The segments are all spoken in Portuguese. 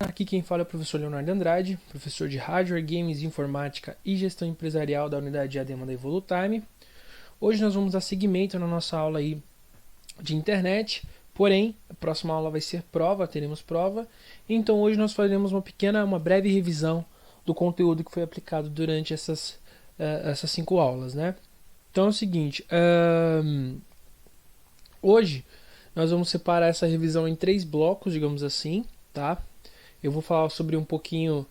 Aqui quem fala é o professor Leonardo Andrade, professor de Hardware, Games, Informática e Gestão Empresarial da Unidade ADEMA da Evolutime. Hoje nós vamos dar seguimento na nossa aula aí de internet, porém, a próxima aula vai ser prova, teremos prova. Então hoje nós faremos uma breve revisão do conteúdo que foi aplicado durante essas 5 aulas, né? Então é o seguinte, hoje nós vamos separar essa revisão em 3 blocos, digamos assim, tá? Eu vou falar sobre um pouquinho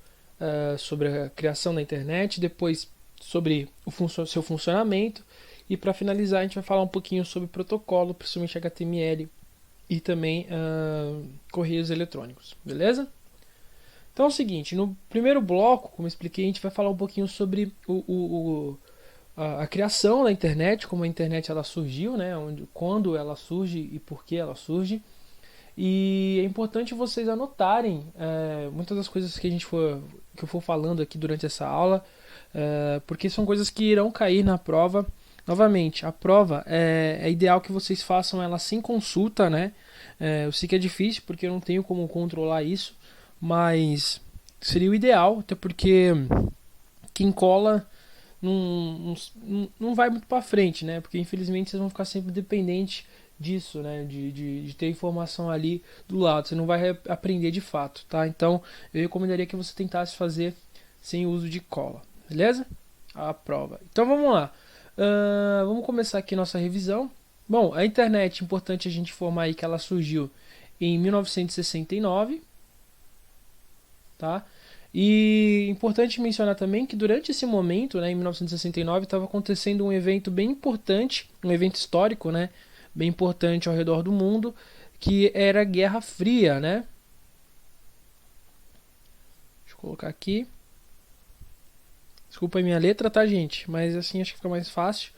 sobre a criação da internet, depois sobre o seu funcionamento, e para finalizar a gente vai falar um pouquinho sobre protocolo, principalmente HTML e também correios eletrônicos, beleza? Então é o seguinte, no primeiro bloco, como eu expliquei, a gente vai falar um pouquinho sobre a criação da internet, como a internet ela surgiu, né? Quando ela surge e por que ela surge. E é importante vocês anotarem muitas das coisas que eu for falando aqui durante essa aula, porque são coisas que irão cair na prova. Novamente, a prova é ideal que vocês façam ela sem consulta, né? Eu sei que é difícil porque eu não tenho como controlar isso, mas seria o ideal, até porque quem cola não vai muito para frente, né? Porque infelizmente vocês vão ficar sempre dependentes disso, né? De ter informação ali do lado. Você não vai aprender de fato, tá? Então eu recomendaria que você tentasse fazer sem uso de cola, beleza? A prova. Então vamos lá. Vamos começar aqui nossa revisão. Bom, a internet, importante a gente informar aí que ela surgiu em 1969, tá? E importante mencionar também que durante esse momento, né, em 1969, estava acontecendo um evento bem importante, um evento histórico, né, bem importante ao redor do mundo, que era a Guerra Fria, né? Deixa eu colocar aqui. Desculpa a minha letra, tá, gente? Mas assim acho que fica mais fácil.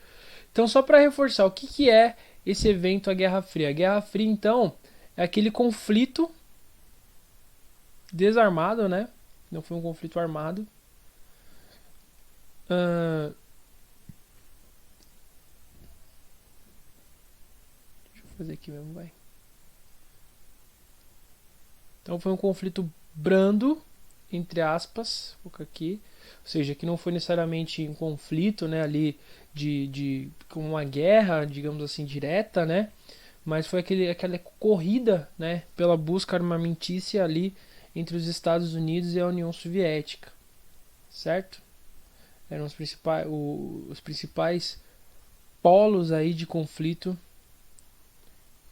Então, só para reforçar, o que é esse evento, a Guerra Fria? A Guerra Fria, então, é aquele conflito desarmado, né? Não foi um conflito armado. Deixa eu fazer aqui mesmo, vai. Então foi um conflito brando, entre aspas, vou colocar aqui. Ou seja, que não foi necessariamente um conflito, né, ali com uma guerra, digamos assim, direta, né? Mas foi aquela corrida, né, pela busca armamentícia ali entre os Estados Unidos e a União Soviética, certo? Eram os principais polos aí de conflito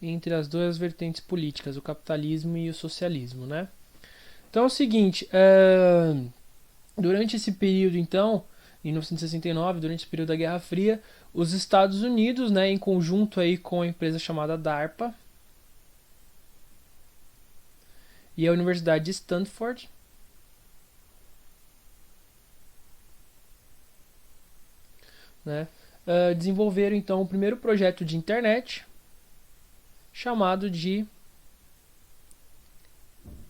entre as duas vertentes políticas, o capitalismo e o socialismo, né? Então é o seguinte, durante esse período, então, em 1969, durante esse período da Guerra Fria, os Estados Unidos, né, em conjunto aí com a empresa chamada DARPA e a Universidade de Stanford, né, desenvolveram então o primeiro projeto de internet chamado de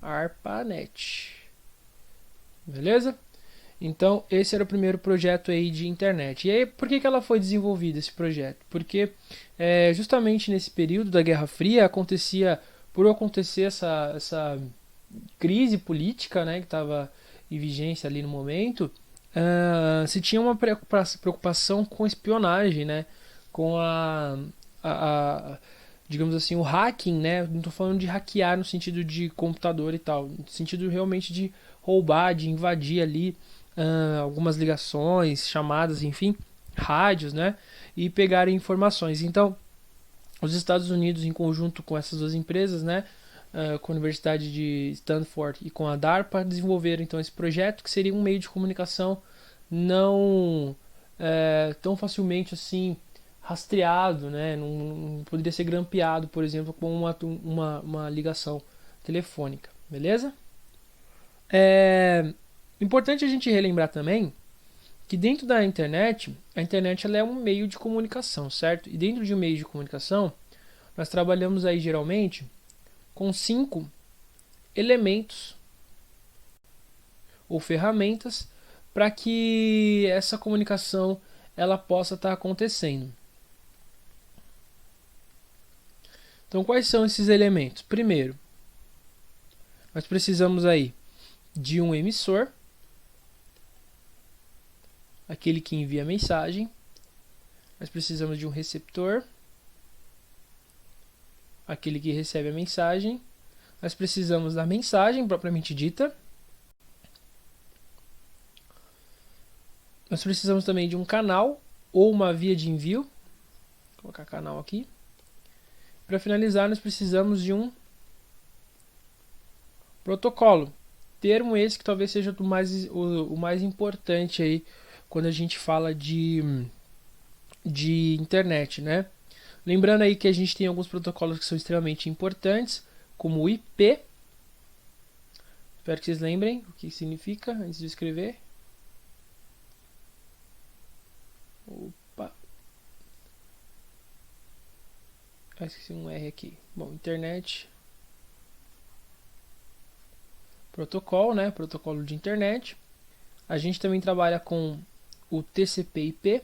ARPANET. Beleza? Então, esse era o primeiro projeto aí de internet. E aí, por que ela foi desenvolvida, esse projeto? Porque justamente nesse período da Guerra Fria, por acontecer essa crise política, né, que estava em vigência ali no momento, se tinha uma preocupação com espionagem, né, com digamos assim, o hacking, né? Não estou falando de hackear no sentido de computador e tal, no sentido realmente de roubar, de invadir ali algumas ligações, chamadas, enfim, rádios, né? E pegarem informações. Então, os Estados Unidos, em conjunto com essas duas empresas, né? Com a Universidade de Stanford e com a DARPA, desenvolveram então esse projeto que seria um meio de comunicação não tão facilmente assim rastreado, né? Não poderia ser grampeado, por exemplo, com uma ligação telefônica, beleza? Importante a gente relembrar também que dentro da internet, a internet ela é um meio de comunicação, certo? E dentro de um meio de comunicação, nós trabalhamos aí geralmente com 5 elementos ou ferramentas para que essa comunicação ela possa estar acontecendo. Então, quais são esses elementos? Primeiro, nós precisamos aí de um emissor, aquele que envia a mensagem. Nós precisamos de um receptor, aquele que recebe a mensagem. Nós precisamos da mensagem propriamente dita. Nós precisamos também de um canal ou uma via de envio. Vou colocar canal aqui. Para finalizar, nós precisamos de um protocolo. Termo esse que talvez seja o mais importante aí quando a gente fala de internet, né? Lembrando aí que a gente tem alguns protocolos que são extremamente importantes, como o IP. Espero que vocês lembrem o que significa antes de escrever. Opa. Esqueci um R aqui. Bom, internet. Protocolo, né? Protocolo de internet. A gente também trabalha com o TCP/IP.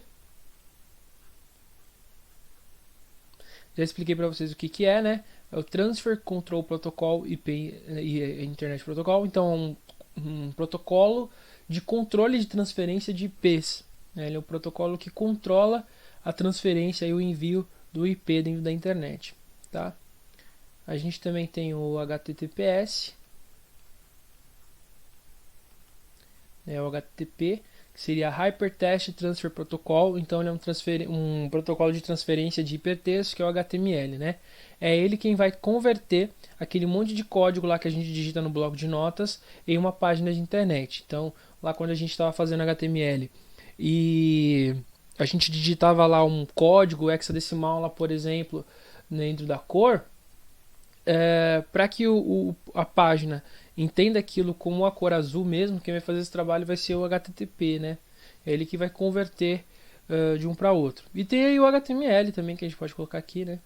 Já expliquei para vocês o que é, né? É o Transfer Control Protocol IP e Internet Protocol. Então, um protocolo de controle de transferência de IPs. Ele é o protocolo que controla a transferência e o envio do IP dentro da internet. Tá? A gente também tem o HTTPS. O HTTP, que seria Hypertext Transfer Protocol. Então ele é um protocolo de transferência de hipertexto, que é o HTML, né? É ele quem vai converter aquele monte de código lá que a gente digita no bloco de notas em uma página de internet. Então, lá quando a gente estava fazendo HTML e a gente digitava lá um código hexadecimal lá, por exemplo, dentro da cor, para que a página entenda aquilo como a cor azul mesmo, quem vai fazer esse trabalho vai ser o HTTP, né? É ele que vai converter de um para outro. E tem aí o HTML também, que a gente pode colocar aqui, né?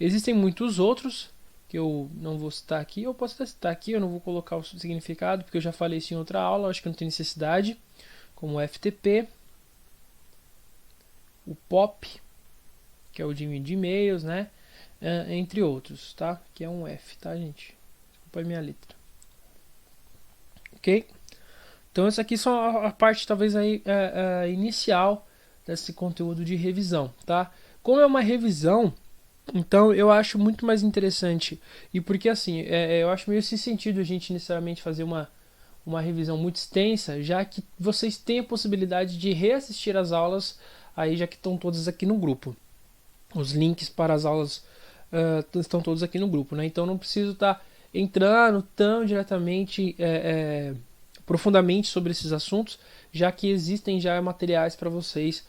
Existem muitos outros que eu não vou citar aqui. Eu posso até citar aqui, eu não vou colocar o significado, porque eu já falei isso em outra aula, acho que não tem necessidade. Como o FTP, o POP, que é o de e-mails, né? Entre outros, tá? Que é um F, tá, gente? Desculpa a minha letra. Ok? Então essa aqui só a parte talvez aí inicial desse conteúdo de revisão, tá? Como é uma revisão, então eu acho muito mais interessante, e porque assim, eu acho meio sem sentido a gente necessariamente fazer uma revisão muito extensa, já que vocês têm a possibilidade de reassistir as aulas, aí já que estão todas aqui no grupo. Os links para as aulas estão todos aqui no grupo, né? Então não preciso estar entrando tão diretamente, profundamente sobre esses assuntos, já que existem já materiais para vocês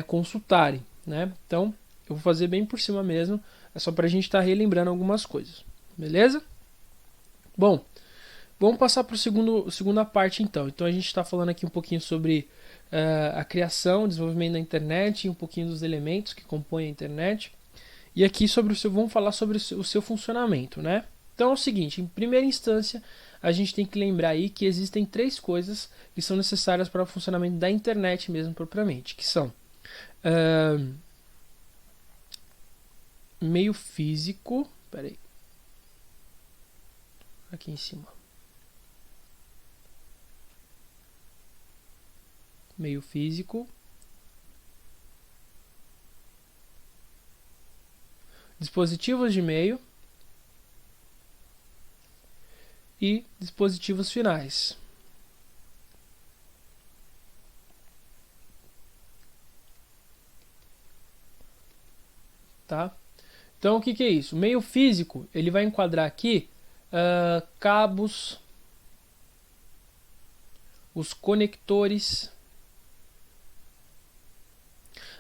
consultarem, né? Então eu vou fazer bem por cima mesmo, é só para a gente estar relembrando algumas coisas, beleza? Bom, vamos passar para a segunda parte então. Então a gente está falando aqui um pouquinho sobre a criação, desenvolvimento da internet, um pouquinho dos elementos que compõem a internet. E aqui vamos falar sobre o seu funcionamento, né? Então é o seguinte, em primeira instância, a gente tem que lembrar aí que existem 3 coisas que são necessárias para o funcionamento da internet mesmo propriamente, que são meio físico, peraí, aqui em cima, meio físico, dispositivos de meio e dispositivos finais. Tá? Então o que é isso? O meio físico, ele vai enquadrar aqui cabos, os conectores,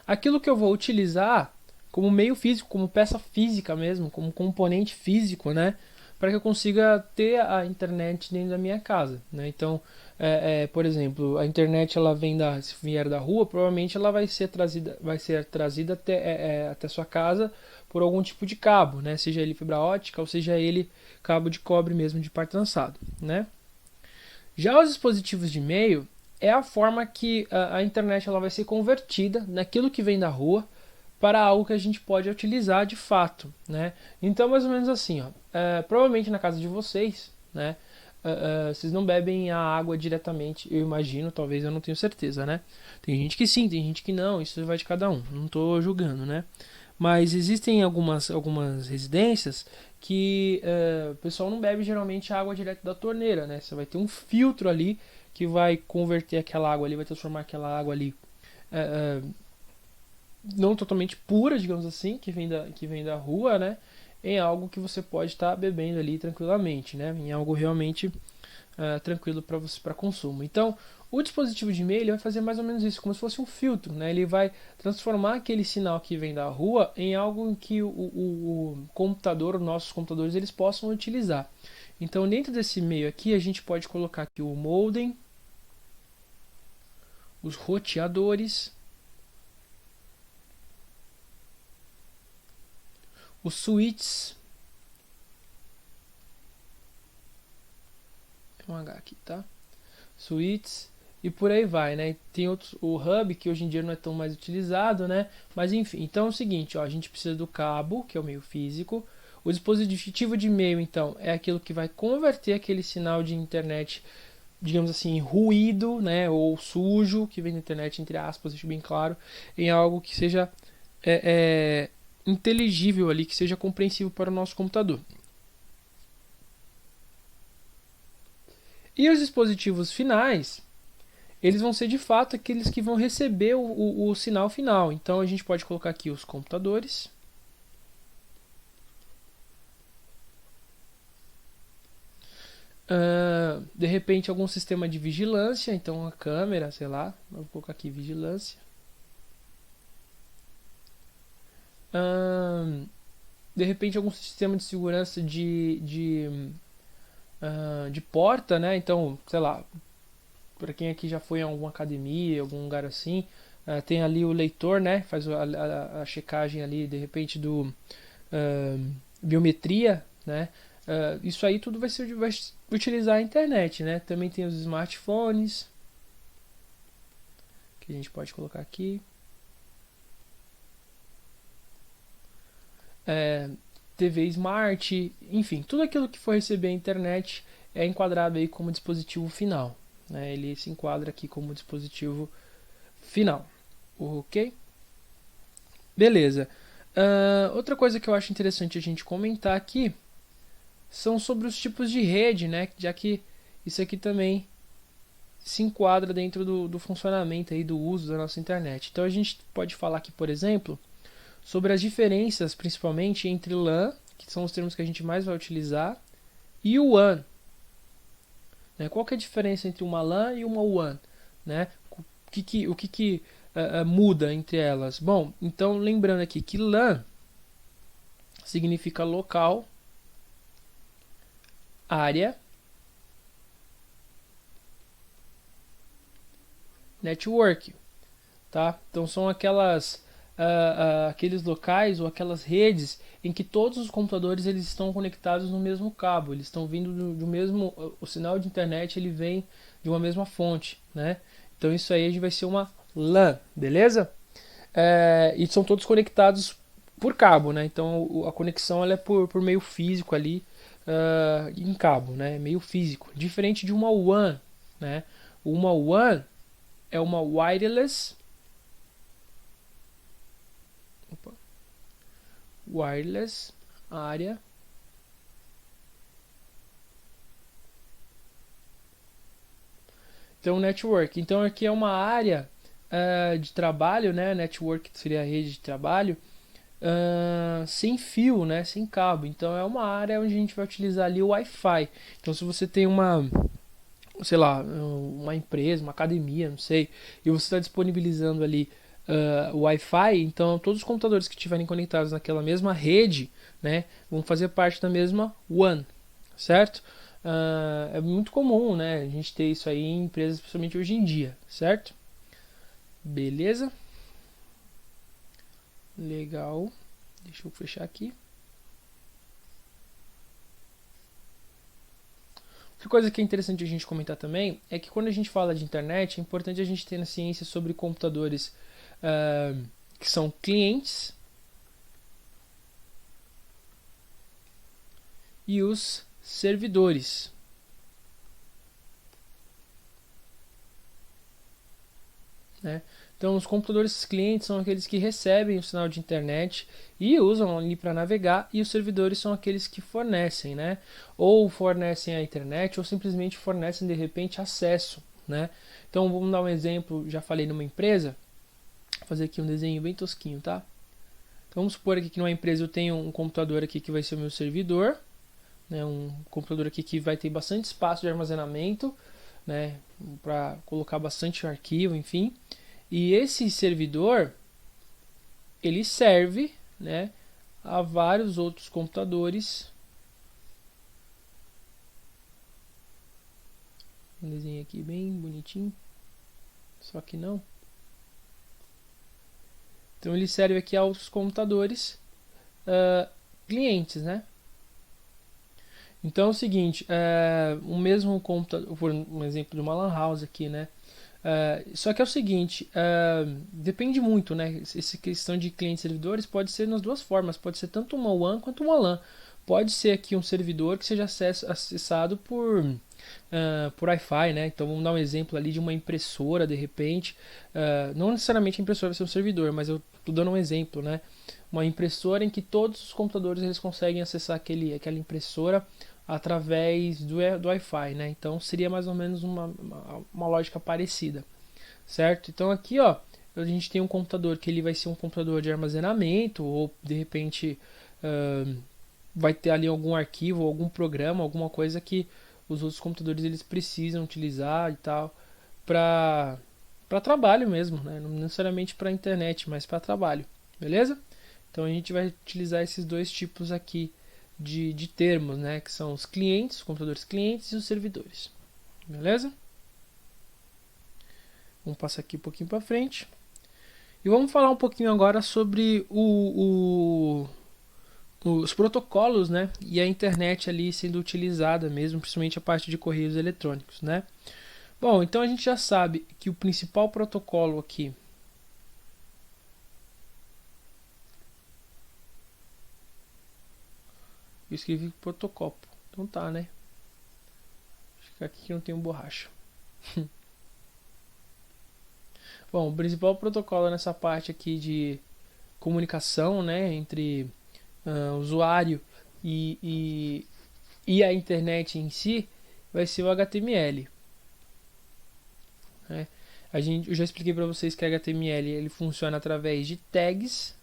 aquilo que eu vou utilizar como meio físico, como peça física mesmo, como componente físico, né? Para que eu consiga ter a internet dentro da minha casa, né? Então, por exemplo, a internet ela vem se vier da rua, provavelmente ela vai ser trazida até sua casa por algum tipo de cabo, né? Seja ele fibra ótica ou seja ele cabo de cobre mesmo de par trançado, né? Já os dispositivos de meio é a forma que a internet ela vai ser convertida naquilo que vem da rua para algo que a gente pode utilizar de fato, né? Então, mais ou menos assim, ó, provavelmente na casa de vocês, né, vocês não bebem a água diretamente, eu imagino, talvez, eu não tenho certeza, né? Tem gente que sim, tem gente que não, isso vai de cada um, não estou julgando, né? Mas existem algumas residências que o pessoal não bebe geralmente a água direto da torneira, né? Você vai ter um filtro ali que vai converter aquela água ali, vai transformar aquela água ali é, é, não totalmente pura, digamos assim, que vem da rua, né? Em algo que você pode estar bebendo ali tranquilamente, né? Em algo realmente tranquilo para você para consumo. Então, o dispositivo de e-mail ele vai fazer mais ou menos isso, como se fosse um filtro, né? Ele vai transformar aquele sinal que vem da rua em algo que o computador, os nossos computadores, eles possam utilizar. Então, dentro desse e-mail aqui, a gente pode colocar aqui o modem, os roteadores, os switches, é um H aqui, tá? Switches e por aí vai, né? Tem outros, o hub que hoje em dia não é tão mais utilizado, né? Mas enfim, então é o seguinte, ó, a gente precisa do cabo, que é o meio físico. O dispositivo de meio, então, é aquilo que vai converter aquele sinal de internet, digamos assim, ruído, né? Ou sujo, que vem da internet, entre aspas, deixa bem claro, em algo que seja inteligível ali, que seja compreensível para o nosso computador. E os dispositivos finais, eles vão ser de fato aqueles que vão receber o sinal final. Então a gente pode colocar aqui os computadores. De repente algum sistema de vigilância, então a câmera, sei lá, vou colocar aqui vigilância. De repente algum sistema de segurança de porta, né? Então, sei lá, para quem aqui já foi em alguma academia, algum lugar assim, tem ali o leitor, né? Faz a checagem ali, de repente, do biometria, né? Isso aí tudo vai utilizar a internet, né? Também tem os smartphones, que a gente pode colocar aqui. TV Smart, enfim, tudo aquilo que for receber a internet é enquadrado aí como dispositivo final, né? Ele se enquadra aqui como dispositivo final, ok? Beleza. Outra coisa que eu acho interessante a gente comentar aqui são sobre os tipos de rede, né? Já que isso aqui também se enquadra dentro do funcionamento aí do uso da nossa internet. Então a gente pode falar aqui, por exemplo, sobre as diferenças, principalmente entre LAN, que são os termos que a gente mais vai utilizar, e o WAN. Né? Qual que é a diferença entre uma LAN e uma WAN? Né? O que muda entre elas? Bom, então lembrando aqui que LAN significa local, área, network, tá? Então são aqueles locais ou aquelas redes em que todos os computadores eles estão conectados no mesmo cabo, eles estão vindo do mesmo, o sinal de internet ele vem de uma mesma fonte, né? Então isso aí a gente vai ser uma LAN, beleza? E são todos conectados por cabo, né? Então a conexão ela é por meio físico ali em cabo, né? Meio físico, diferente de uma WAN, né? Uma WAN é uma wireless wireless área então network. Então aqui é uma área de trabalho, né? Network seria a rede de trabalho sem fio, né? Sem cabo. Então é uma área onde a gente vai utilizar ali o Wi-Fi. Então se você tem uma sei lá, uma empresa, uma academia, não sei, e você está disponibilizando ali o Wi-Fi, então todos os computadores que estiverem conectados naquela mesma rede, né, vão fazer parte da mesma WAN, certo? É muito comum, né, a gente ter isso aí em empresas, principalmente hoje em dia, certo? Beleza? Legal. Deixa eu fechar aqui. Outra coisa que é interessante a gente comentar também é que quando a gente fala de internet, é importante a gente ter na ciência sobre computadores que são clientes e os servidores. né? Então, os computadores clientes são aqueles que recebem o sinal de internet e usam ali para navegar, e os servidores são aqueles que fornecem, né? Ou fornecem a internet, ou simplesmente fornecem de repente acesso, né? Então, vamos dar um exemplo. Já falei numa empresa, vou fazer aqui um desenho bem tosquinho, tá? Então, vamos supor aqui que numa empresa eu tenho um computador aqui que vai ser o meu servidor, né? Um computador aqui que vai ter bastante espaço de armazenamento, né? Para colocar bastante arquivo, enfim. E esse servidor, ele serve, né, a vários outros computadores. Um desenho aqui bem bonitinho, só que não. Então ele serve aqui aos computadores clientes, né? Então é o seguinte, o mesmo computador, por um exemplo de uma lan house aqui, né? Só que é o seguinte, depende muito, né? Essa questão de clientes e servidores pode ser nas duas formas, pode ser tanto uma WAN quanto uma LAN. Pode ser aqui um servidor que seja acessado por Wi-Fi, né? Então vamos dar um exemplo ali de uma impressora, de repente. Não necessariamente a impressora vai ser um servidor, mas eu estou dando um exemplo, né? Uma impressora em que todos os computadores eles conseguem acessar aquela impressora através do Wi-Fi, né? Então seria mais ou menos uma lógica parecida, certo? Então aqui, ó, a gente tem um computador que ele vai ser um computador de armazenamento, ou de repente vai ter ali algum arquivo, algum programa, alguma coisa que os outros computadores eles precisam utilizar e tal para trabalho mesmo, né? Não necessariamente para internet, mas para trabalho, beleza? Então a gente vai utilizar esses dois tipos aqui de termos, né? Que são os clientes, os computadores clientes e os servidores, beleza? Vamos passar aqui um pouquinho para frente e vamos falar um pouquinho agora sobre os protocolos, né? E a internet ali sendo utilizada mesmo, principalmente a parte de correios eletrônicos, né? Bom, então a gente já sabe que o principal protocolo aqui eu escrevi protocolo, então tá, né? Deixa eu ficar aqui que não tem borracha. Bom, o principal protocolo nessa parte aqui de comunicação, né, entre usuário e a internet em si vai ser o HTML, né? Eu já expliquei para vocês que o HTML ele funciona através de tags,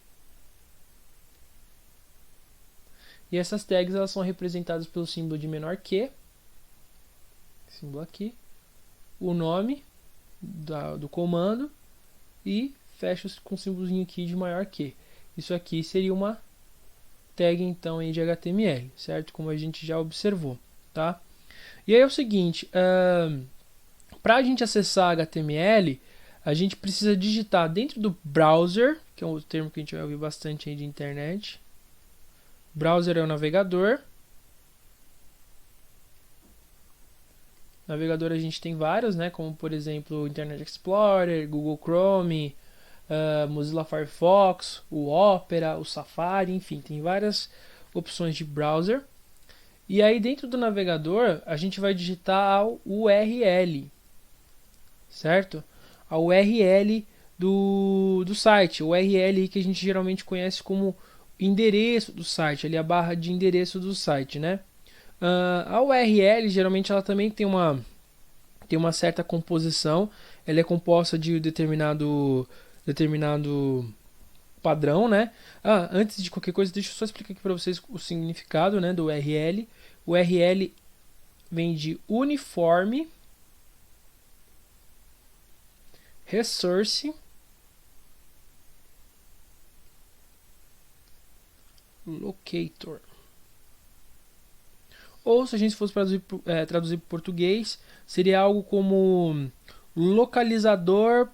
e essas tags elas são representadas pelo símbolo de menor que, símbolo aqui, o nome do comando e fecha com o símbolozinho aqui de maior que. Isso aqui seria uma tag então aí de HTML, certo? Como a gente já observou, tá? E aí é o seguinte, para a gente acessar HTML, a gente precisa digitar dentro do browser, que é um termo que a gente vai ouvir bastante aí de internet. Browser é o navegador. Navegador a gente tem vários, né? Como por exemplo o Internet Explorer, Google Chrome, Mozilla Firefox, o Opera, o Safari, enfim, tem várias opções de browser. E aí dentro do navegador a gente vai digitar a URL, certo? A URL do site, o URL que a gente geralmente conhece como endereço do site, ali a barra de endereço do site, né? A URL geralmente ela também tem uma certa composição, ela é composta de determinado padrão, né? Antes de qualquer coisa, deixa eu só explicar aqui para vocês o significado, né, do URL. O URL vem de Uniform Resource Locator. Ou se a gente fosse traduzir para português, seria algo como localizador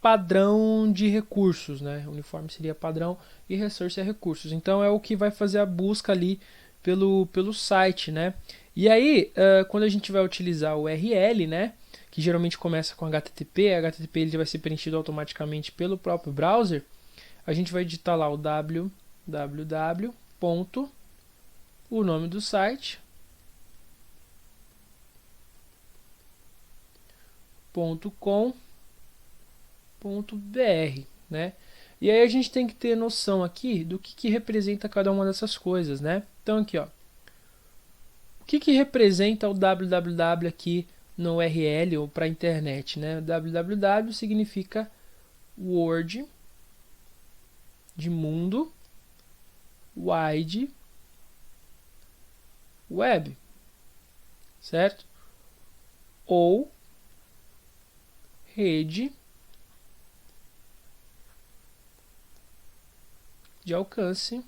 padrão de recursos, né? Uniforme seria padrão e resource é recursos. Então é o que vai fazer a busca ali pelo site, né? E aí, quando a gente vai utilizar o URL, né? Que geralmente começa com HTTP, HTTP ele vai ser preenchido automaticamente pelo próprio browser. A gente vai digitar lá o www. O nome do site, .com né? E aí a gente tem que ter noção aqui do que representa cada uma dessas coisas, né? Então aqui, ó, o que representa o www aqui no URL ou para a internet, né? www significa World de mundo, wide web, certo? Ou rede de alcance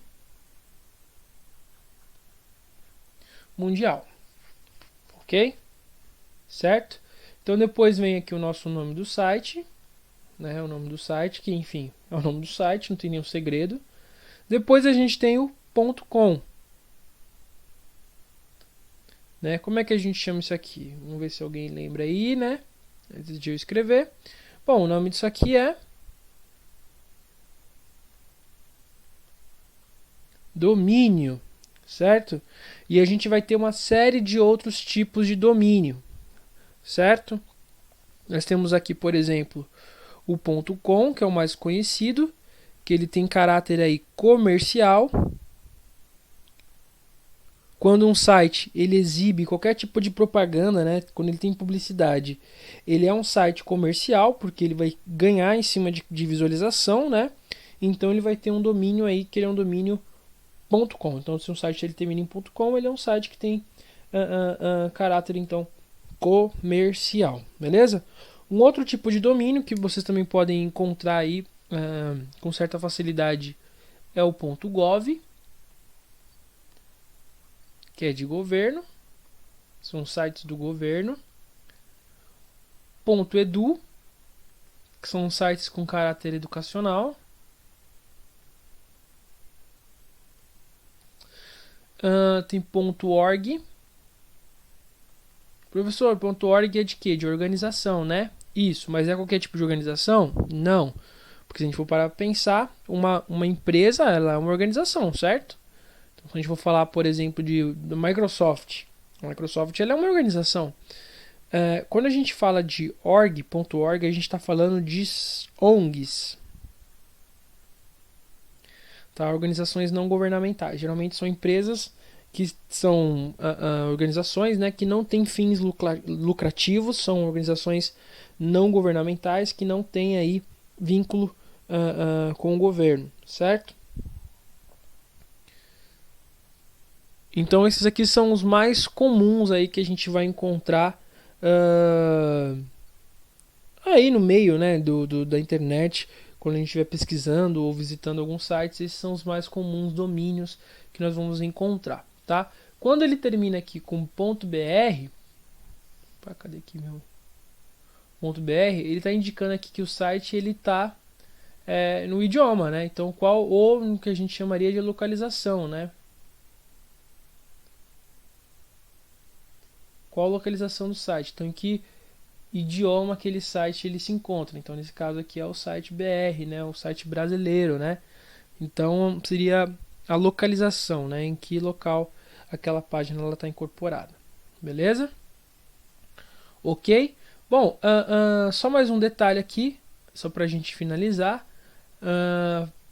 mundial, ok? Certo? Então depois vem aqui o nosso nome do site, né? O nome do site, que enfim é o nome do site, não tem nenhum segredo. Depois a gente tem o .com, né? Como é que a gente chama isso aqui? Vamos ver se alguém lembra aí, né? Antes de eu escrever. Bom, o nome disso aqui é domínio, certo? E a gente vai ter uma série de outros tipos de domínio, certo? Nós temos aqui, por exemplo, o .com, que é o mais conhecido, que ele tem caráter aí comercial. Quando um site ele exibe qualquer tipo de propaganda, né, quando ele tem publicidade, ele é um site comercial, porque ele vai ganhar em cima de visualização, né? Então ele vai ter um domínio aí que ele é um domínio .com. Então se um site ele termina em .com, ele é um site que tem caráter então comercial, beleza? Um outro tipo de domínio que vocês também podem encontrar aí com certa facilidade é o .gov, que é de governo, são sites do governo. .edu, que são sites com caráter educacional. Tem .org. Professor, .org é de quê? De organização, né? Isso, mas é qualquer tipo de organização? Não. Porque se a gente for parar para pensar, uma empresa ela é uma organização, certo? Então, se a gente for falar, por exemplo, do Microsoft, a Microsoft ela é uma organização. Quando a gente fala de .org, a gente está falando de ONGs, tá? Organizações não governamentais. Geralmente são empresas que são organizações, né, que não têm fins lucrativos, são organizações não governamentais que não têm aí vínculo com o governo, certo? Então esses aqui são os mais comuns aí que a gente vai encontrar aí no meio, né, da internet, quando a gente estiver pesquisando ou visitando alguns sites. Esses são os mais comuns domínios que nós vamos encontrar, tá? Quando ele termina aqui com .br, cadê aqui meu .br, ele está indicando aqui que o site ele está no idioma, né? Então ou no que a gente chamaria de localização, né? Qual a localização do site? Então em que idioma aquele site ele se encontra? Então nesse caso aqui é o site BR, né? O site brasileiro, né? Então seria a localização, né? Em que local aquela página ela está incorporada, beleza? Ok? Bom, só mais um detalhe aqui, só para a gente finalizar.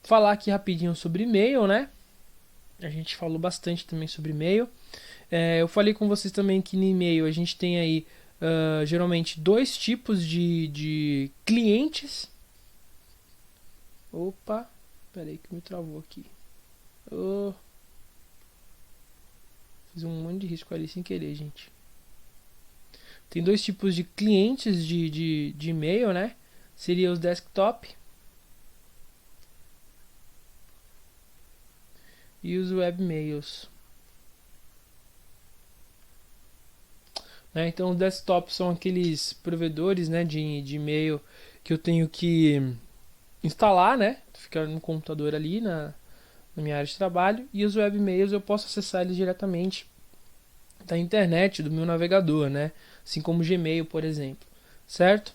Falar aqui rapidinho sobre e-mail, né? A gente falou bastante também sobre e-mail. Eu falei com vocês também que no e-mail a gente tem aí geralmente dois tipos de clientes. Opa, peraí que me travou aqui. Fiz um monte de risco ali sem querer, gente. Tem dois tipos de clientes de e-mail, né? Seria os desktop e os webmails. Então os desktops são aqueles provedores, né, de e-mail que eu tenho que instalar, né? Ficar no computador ali na minha área de trabalho. E os webmails eu posso acessar eles diretamente da internet, do meu navegador, né? Assim como o Gmail, por exemplo, certo?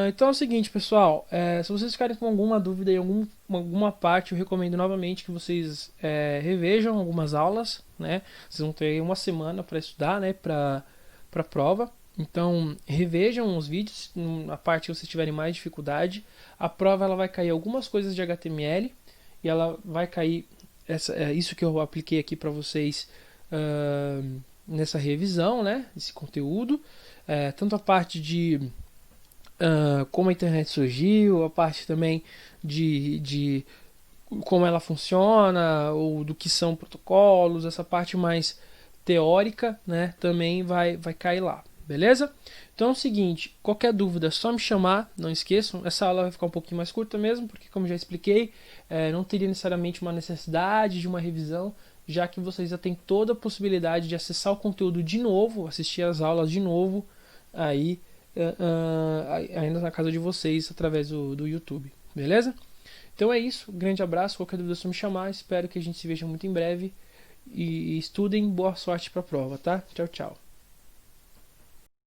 Então é o seguinte, pessoal, se vocês ficarem com alguma dúvida em alguma parte, eu recomendo novamente que vocês revejam algumas aulas, né? Vocês vão ter uma semana para estudar, né? Para a prova. Então, revejam os vídeos na parte que vocês tiverem mais dificuldade. A prova ela vai cair algumas coisas de HTML e ela vai cair isso que eu apliquei aqui para vocês nessa revisão, né? Esse conteúdo, tanto a parte de como a internet surgiu, a parte também de como ela funciona, ou do que são protocolos, essa parte mais teórica, né, também vai cair lá, beleza? Então é o seguinte, qualquer dúvida é só me chamar, não esqueçam, essa aula vai ficar um pouquinho mais curta mesmo, porque como já expliquei, não teria necessariamente uma necessidade de uma revisão, já que vocês já têm toda a possibilidade de acessar o conteúdo de novo, assistir as aulas de novo, aí ainda na casa de vocês, através do YouTube, beleza? Então é isso, grande abraço, qualquer dúvida é só me chamar, espero que a gente se veja muito em breve e estudem, boa sorte para a prova, tá? Tchau, tchau.